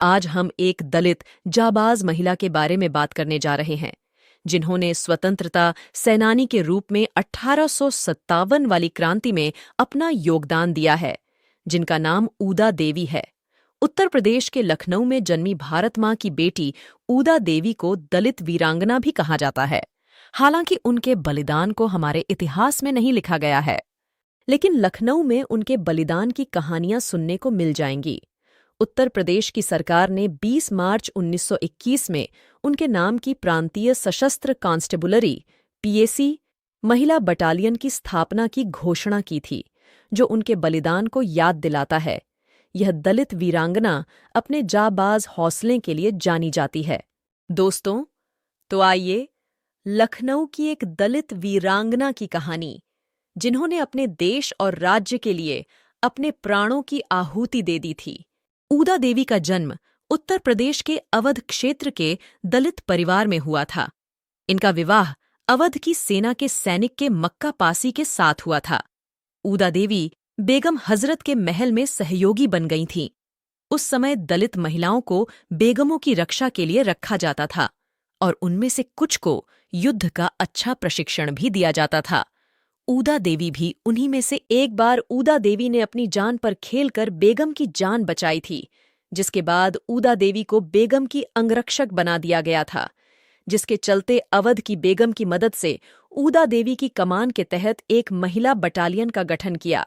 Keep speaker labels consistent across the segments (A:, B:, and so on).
A: आज हम एक दलित जाबाज महिला के बारे में बात करने जा रहे हैं, जिन्होंने स्वतंत्रता सेनानी के रूप में 1857 वाली क्रांति में अपना योगदान दिया है, जिनका नाम ऊदा देवी है। उत्तर प्रदेश के लखनऊ में जन्मी भारत माँ की बेटी ऊदा देवी को दलित वीरांगना भी कहा जाता है। हालांकि उनके बलिदान को हमारे इतिहास में नहीं लिखा गया है, लेकिन लखनऊ में उनके बलिदान की कहानियां सुनने को मिल जाएंगी। उत्तर प्रदेश की सरकार ने 20 मार्च 1921 में उनके नाम की प्रांतीय सशस्त्र कांस्टेबुलरी पीएसी महिला बटालियन की स्थापना की घोषणा की थी, जो उनके बलिदान को याद दिलाता है। यह दलित वीरांगना अपने जाबाज हौसले के लिए जानी जाती है। दोस्तों, तो आइए लखनऊ की एक दलित वीरांगना की कहानी, जिन्होंने अपने देश और राज्य के लिए अपने प्राणों की आहुति दे दी थी। ऊदा देवी का जन्म उत्तर प्रदेश के अवध क्षेत्र के दलित परिवार में हुआ था। इनका विवाह अवध की सेना के सैनिक के मक्का पासी के साथ हुआ था। ऊदा देवी बेगम हजरत के महल में सहयोगी बन गई थीं। उस समय दलित महिलाओं को बेगमों की रक्षा के लिए रखा जाता था और उनमें से कुछ को युद्ध का अच्छा प्रशिक्षण भी दिया जाता था। ऊदा देवी भी उन्हीं में से एक बार ऊदा देवी ने अपनी जान पर खेलकर बेगम की जान बचाई थी, जिसके बाद ऊदा देवी को बेगम की अंगरक्षक बना दिया गया था, जिसके चलते अवध की बेगम की मदद से ऊदा देवी की कमान के तहत एक महिला बटालियन का गठन किया।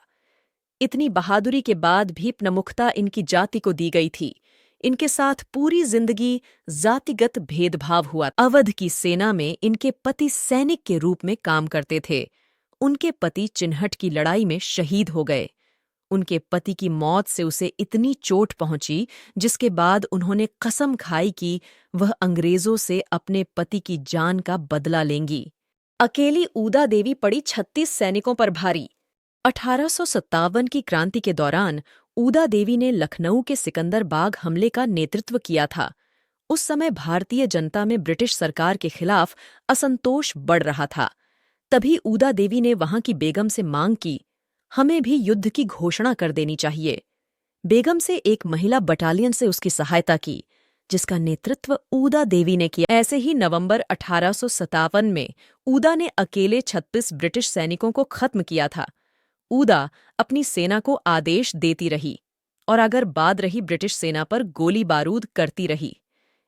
A: इतनी बहादुरी के बाद भी प्रमुखता इनकी जाति को दी गई थी। इनके साथ पूरी जिंदगी जातिगत भेदभाव हुआ। अवध की सेना में इनके पति सैनिक के रूप में काम करते थे। उनके पति चिन्हट की लड़ाई में शहीद हो गए। उनके पति की मौत से उसे इतनी चोट पहुंची, जिसके बाद उन्होंने कसम खाई कि वह अंग्रेजों से अपने पति की जान का बदला लेंगी। अकेली ऊदा देवी पड़ी 36 सैनिकों पर भारी। 1857 की क्रांति के दौरान ऊदा देवी ने लखनऊ के सिकंदर बाग हमले का नेतृत्व किया था। उस समय भारतीय जनता में ब्रिटिश सरकार के खिलाफ असंतोष बढ़ रहा था। तभी ऊदा देवी ने वहां की बेगम से मांग की, हमें भी युद्ध की घोषणा कर देनी चाहिए। बेगम से एक महिला बटालियन से उसकी सहायता की, जिसका नेतृत्व ऊदा देवी ने किया। ऐसे ही नवंबर 1857 में ऊदा ने अकेले 36 ब्रिटिश सैनिकों को खत्म किया था। ऊदा अपनी सेना को आदेश देती रही और अगर बाद रही ब्रिटिश सेना पर गोली बारूद करती रही।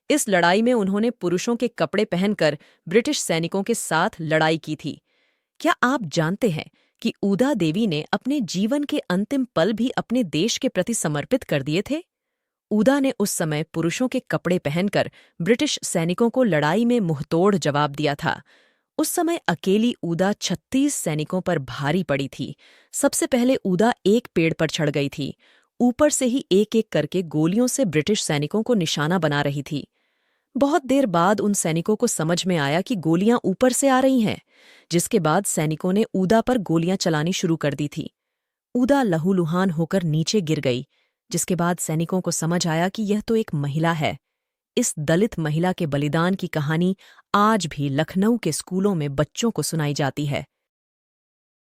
A: इस लड़ाई में उन्होंने पुरुषों के कपड़े पहनकर ब्रिटिश सैनिकों के साथ लड़ाई की थी। क्या आप जानते हैं कि ऊदा देवी ने अपने जीवन के अंतिम पल भी अपने देश के प्रति समर्पित कर दिए थे? ऊदा ने उस समय पुरुषों के कपड़े पहनकर ब्रिटिश सैनिकों को लड़ाई में मुंहतोड़ जवाब दिया था। उस समय अकेली ऊदा 36 सैनिकों पर भारी पड़ी थी। सबसे पहले ऊदा एक पेड़ पर चढ़ गई थी। ऊपर से ही एक एक करके गोलियों से ब्रिटिश सैनिकों को निशाना बना रही थी। बहुत देर बाद उन सैनिकों को समझ में आया कि गोलियां ऊपर से आ रही हैं, जिसके बाद सैनिकों ने ऊदा पर गोलियां चलानी शुरू कर दी थी। ऊदा लहूलुहान होकर नीचे गिर गई, जिसके बाद सैनिकों को समझ आया कि यह तो एक महिला है। इस दलित महिला के बलिदान की कहानी आज भी लखनऊ के स्कूलों में बच्चों को सुनाई जाती है।